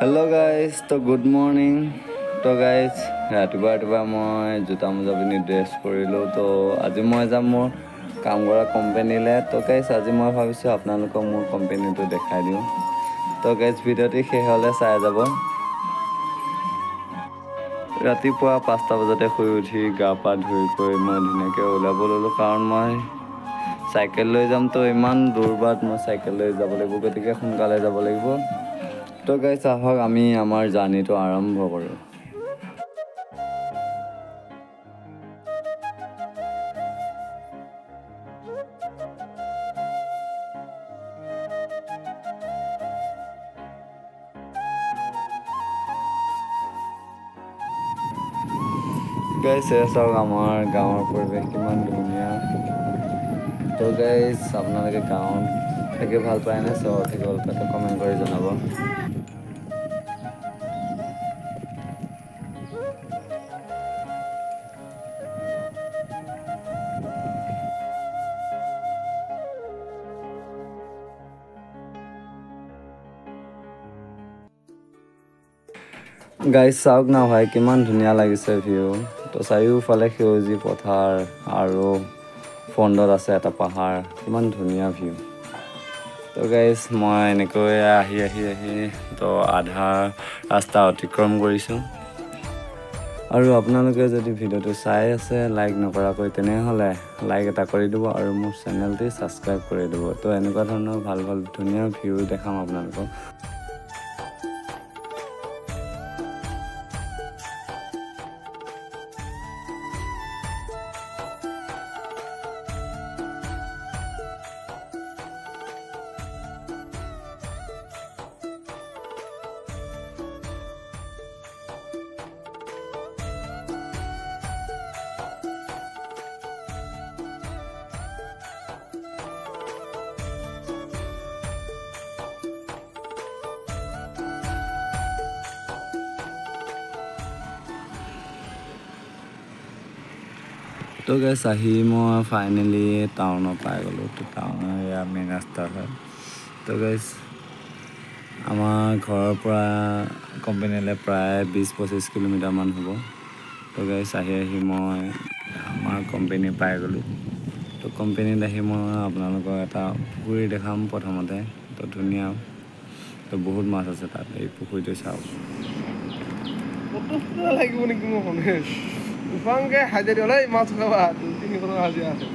Hello guys, तो good morning. तो guys रातिपुৱা মই জোতা মোজা পিন্ধি ড্ৰেছ কৰিলোঁ। তো আজি মই যাম মোৰ কাম কৰা কোম্পানীলৈ। তো গাইছ আজি মই ভাবিছোঁ আপোনালোকক মোৰ কোম্পানীটো দেখাই দিওঁ। তো গাইছ ভিডিঅ'টি শেষ হ'লে চাই যাব। ৰাতিপুৱা 5টা বজাতে শুই উঠি গা পা ধুই কৰি মই ধুনীয়াকৈ ওলাব ল'লোঁ, কাৰণ মই চাইকেল লৈ যাম। তো ইমান দূৰ বাট মই চাইকেল লৈ যাব লাগিব, গতিকে সোনকালে যাব লাগিব। তো গাইছ আহক আমি আমাৰ জাৰ্ণিটো আৰম্ভ কৰোঁ। গাইছ চাওক আমাৰ গাঁৱৰ পৰিৱেশ কিমান ধুনীয়া। তো গাইছ আপোনালোকে গাঁৱত থাকি ভাল পায়নে চহৰত থাকি ভাল পায়? তো কমেণ্ট কৰি জনাব। গাইছ চাওক না ভাই, কিমান ধুনীয়া লাগিছে ভিউ। তো চাৰিওফালে সেউজী পথাৰ আৰু ফ্ৰণ্টত আছে এটা পাহাৰ, কিমান ধুনীয়া ভিউ। তো গাইছ মই এনেকৈ আহি তো আধা ৰাস্তা অতিক্ৰম কৰিছোঁ। আৰু আপোনালোকে যদি ভিডিঅ'টো চাই আছে লাইক নকৰাকৈ, তেনেহ'লে লাইক এটা কৰি দিব আৰু মোৰ চেনেলটি ছাবস্ক্ৰাইব কৰি দিব। তো এনেকুৱা ধৰণৰ ভাল ধুনীয়া ভিউ দেখাম আপোনালোকক। তো গাইছ আহি মই ফাইনেলি টাউনত পাই গ'লোঁ। তো টাউনৰ এয়া মেইন ৰাস্তা হয়। তো গাইছ আমাৰ ঘৰৰ পৰা কোম্পানীলৈ প্ৰায় 20-25 কিলোমিটাৰমান হ'ব। তো গাইছ আহি মই আমাৰ কোম্পানী পাই গ'লোঁ। তো কোম্পানীত আহি মই আপোনালোকক এটা পুখুৰী দেখাম প্ৰথমতে। তো ধুনীয়া, তো বহুত মাছ আছে তাত, এই পুখুৰীটো চাওক। লাগিব নেকি মোৰ শুনে উপাংকে হাজিৰা হ'লে মাছ খাবা 300 হাজিৰা আছে।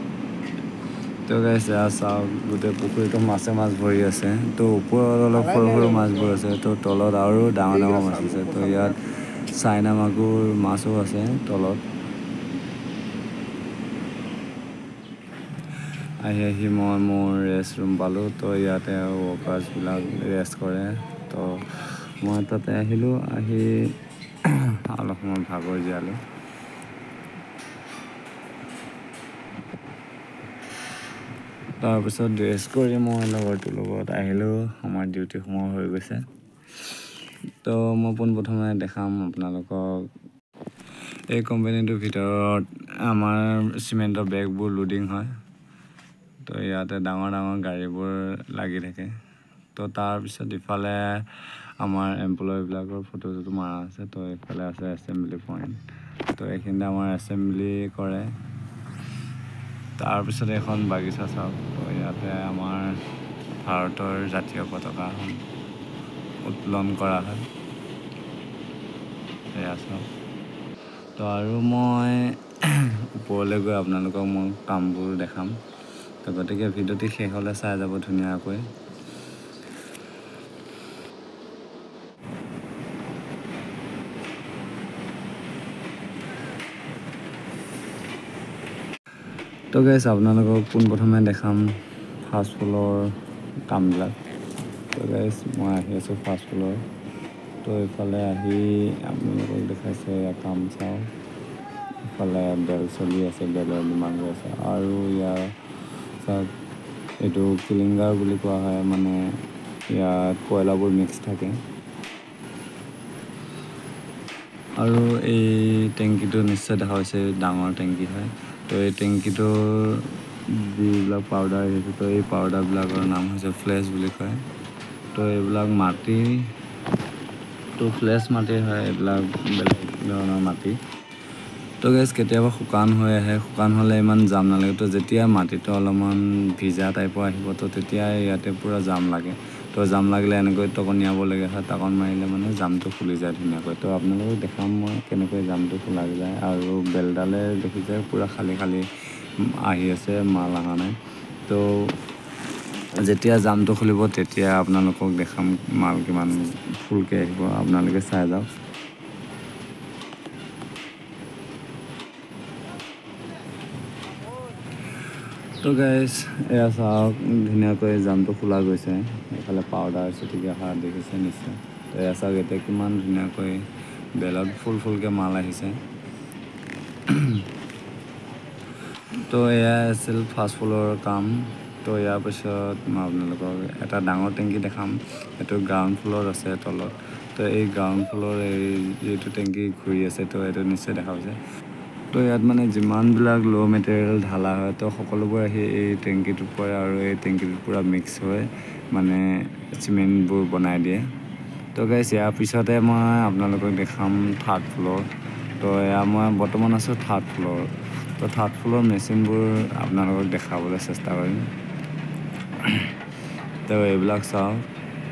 তো গাইছ চাওক, গোটেই পুখুৰীটো মাছ ভৰি আছে। তো ওপৰত অলপ সৰু সৰু মাছবোৰ আছে, তো তলত আৰু ডাঙৰ ডাঙৰ মাছ আছে। তো ইয়াত চাইনা মাগুৰ মাছো আছে তলত। আহি মই মোৰ ৰেষ্ট ৰুম পালোঁ। তো ইয়াতে ৱৰ্কাৰ্ছবিলাক ৰেষ্ট কৰে। তো মই তাতে আহিলোঁ, আহি অলপ সময় ভাগৰ জীয়ালোঁ। তাৰপিছত ৰেষ্ট কৰি মই লগৰটোৰ লগত আহিলোঁ। আমাৰ ডিউটি সময় হৈ গৈছে। তো মই পোনপ্ৰথমে দেখাম আপোনালোকক এই কোম্পানীটোৰ ভিতৰত আমাৰ চিমেণ্টৰ বেগবোৰ লোডিং হয়। তো ইয়াতে ডাঙৰ ডাঙৰ গাড়ীবোৰ লাগি থাকে। তো তাৰপিছত ইফালে আমাৰ এমপ্লয়ীবিলাকৰ ফটো মাৰা আছে। তো এইফালে আছে এছেম্বলি পইণ্ট। তো এইখিনিতে আমাৰ এছেম্বলি কৰে। তাৰপিছত এখন বাগিচা চাওক। তো ইয়াতে আমাৰ ভাৰতৰ জাতীয় পতাকা উত্তোলন কৰা হয়। এয়া চাওক। তো আৰু মই ওপৰলৈ গৈ আপোনালোকক মোৰ কামবোৰ দেখাম। তো গতিকে ভিডিঅ'টি শেষ হ'লে চাই যাব ধুনীয়াকৈ। তো গাইছ আপোনালোকক পোনপ্ৰথমে দেখাম ফাৰ্ষ্ট ফ্ল'ৰৰ কামবিলাক। তো গাইছ মই আহি আছোঁ ফাৰ্ষ্ট ফ্ল'ৰ। তো এইফালে আহি আপোনালোকক দেখাইছোঁ এয়া কাম চাওঁ। ইফালে বেল চলি আছে, বেলৰ নিৰ্মাণ হৈ আছে। আৰু ইয়াৰ চাওক, এইটো কিলিংগাৰ বুলি কোৱা হয়, মানে ইয়াত কয়লাবোৰ মিক্স থাকে। আৰু এই টেংকিটো নিশ্চয় দেখা হৈছে, ডাঙৰ টেংকি হয়। তো এই টেংকিটোৰ যিবিলাক পাউডাৰ আহিছে, তো এই পাউডাৰবিলাকৰ নাম হৈছে ফ্লেছ বুলি কয়। তো এইবিলাক মাটি তো ফ্লেছ মাটি হয় এইবিলাক বেলেগ ধৰণৰ মাটি তো গাইজ কেতিয়াবা শুকান হৈ আহে শুকান হ'লে ইমান জাম নালাগে তো যেতিয়া মাটিটো অলপমান ভিজা টাইপৰ আহিব তো তেতিয়া ইয়াতে পূৰা জাম লাগে তো জাম লাগিলে এনেকৈ টকনিয়াবলগীয়া হয় টাকন মাৰিলে মানে জামটো খুলি যায় ধুনীয়াকৈ তো আপোনালোকক দেখাম মই কেনেকৈ জামটো খোলা যায় আৰু বেলডালে দেখিছে পূৰা খালী খালী আহি আছে মাল অহা নাই তো যেতিয়া জামটো খুলিব তেতিয়া আপোনালোকক দেখাম মাল কিমান ফুলকৈ আহিব আপোনালোকে চাই যাওক তো গাইজ এয়া চাওক ধুনীয়াকৈ জামটো খোলা গৈছে এইফালে পাউডাৰ চিটিকি অহা দেখিছে নিশ্চয় তো এয়া চাওক এতিয়া কিমান ধুনীয়াকৈ বেলত ফুলকৈ মাল আহিছে তো এয়া আছিল ফাৰ্ষ্ট ফ্ল'ৰৰ কাম তো ইয়াৰ পিছত মই আপোনালোকক এটা ডাঙৰ টেংকি দেখাম এইটো গ্ৰাউণ্ড ফ্ল'ৰ আছে তলত তো এই গ্ৰাউণ্ড ফ্ল'ৰ এই যিটো টেংকি ঘূৰি আছে তো এইটো নিশ্চয় দেখা পাইছে তো ইয়াত মানে যিমানবিলাক ল' মেটেৰিয়েল ঢালা হয় তো সকলোবোৰ আহি এই টেংকিটোত পৰে আৰু এই টেংকিটোত পূৰা মিক্স হৈ মানে চিমেণ্টবোৰ বনাই দিয়ে তো গাইজ ইয়াৰ পিছতে মই আপোনালোকক দেখাম থাৰ্ড ফ্ল'ৰ তো এয়া মই বৰ্তমান আছোঁ থাৰ্ড ফ্ল'ৰ তো থাৰ্ড ফ্ল'ৰ মেচিনবোৰ আপোনালোকক দেখাবলৈ চেষ্টা কৰিম তো এইবিলাক চাওক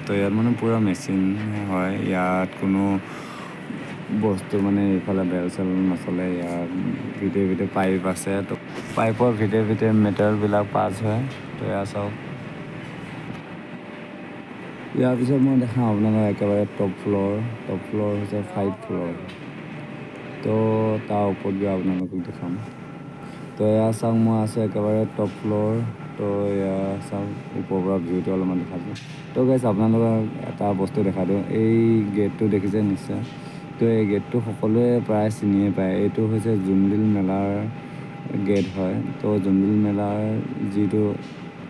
তো ইয়াত মানে পূৰা মেচিন হয় ইয়াত কোনো বস্তু মানে এইফালে বেল চেল নচলে ইয়াত ভিতৰে পাইপ আছে তো পাইপৰ ভিতৰে মেটেৰিয়েলবিলাক পাছ হয় তো এয়া চাওক ইয়াৰ পিছত মই দেখাম আপোনালোকক একেবাৰে টপ ফ্ল'ৰ হৈছে 5 ফ্ল'ৰ তো তাৰ ওপৰত গৈ আপোনালোকক দেখাম তো এয়া চাওক মই আছোঁ একেবাৰে টপ ফ্ল'ৰ তো এয়া চাওক ওপৰৰ পৰা ভিউটো অলপমান দেখালোঁ তো গাইজ আপোনালোকক এটা বস্তু দেখাই দিওঁ এই গেটটো দেখিছে নিশ্চয় তো এই গেটটো সকলোৱে প্ৰায় চিনিয়ে পায় এইটো হৈছে জোনবিল মেলাৰ গেট হয় তো জোনবিল মেলাৰ যিটো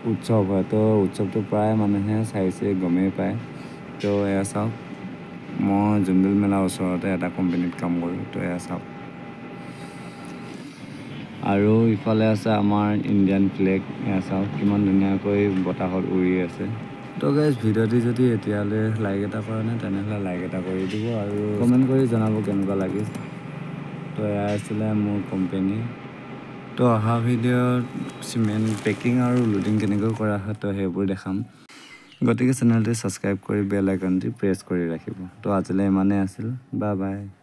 উৎসৱ হয় তো উৎসৱটো প্ৰায় মানুহে চাইছে গমেই পায় তো এয়া চাওক মই জোনবিল মেলাৰ ওচৰতে এটা কোম্পানীত কাম কৰোঁ তো এয়া চাওক আৰু ইফালে আছে আমাৰ ইণ্ডিয়ান ফ্লেগ এয়া চাওক কিমান ধুনীয়াকৈ বতাহত উৰি আছে তো গাইজ ভিডিঅ'টি যদি এতিয়ালৈ লাইক এটা কৰা নাই তেনেহ'লে লাইক এটা কৰি দিব আৰু কমেণ্ট কৰি জনাব কেনেকুৱা লাগিল তো এয়া আছিলে মোৰ কোম্পানী তো অহা ভিডিঅ'ত চিমেণ্ট পেকিং আৰু লোডিং কেনেকৈ কৰা হয় তো সেইবোৰ দেখাম গতিকে চেনেলটি ছাবস্ক্ৰাইব কৰি বেল আইকনটি প্ৰেছ কৰি ৰাখিব তো আজিলৈ ইমানেই আছিল বাই বাই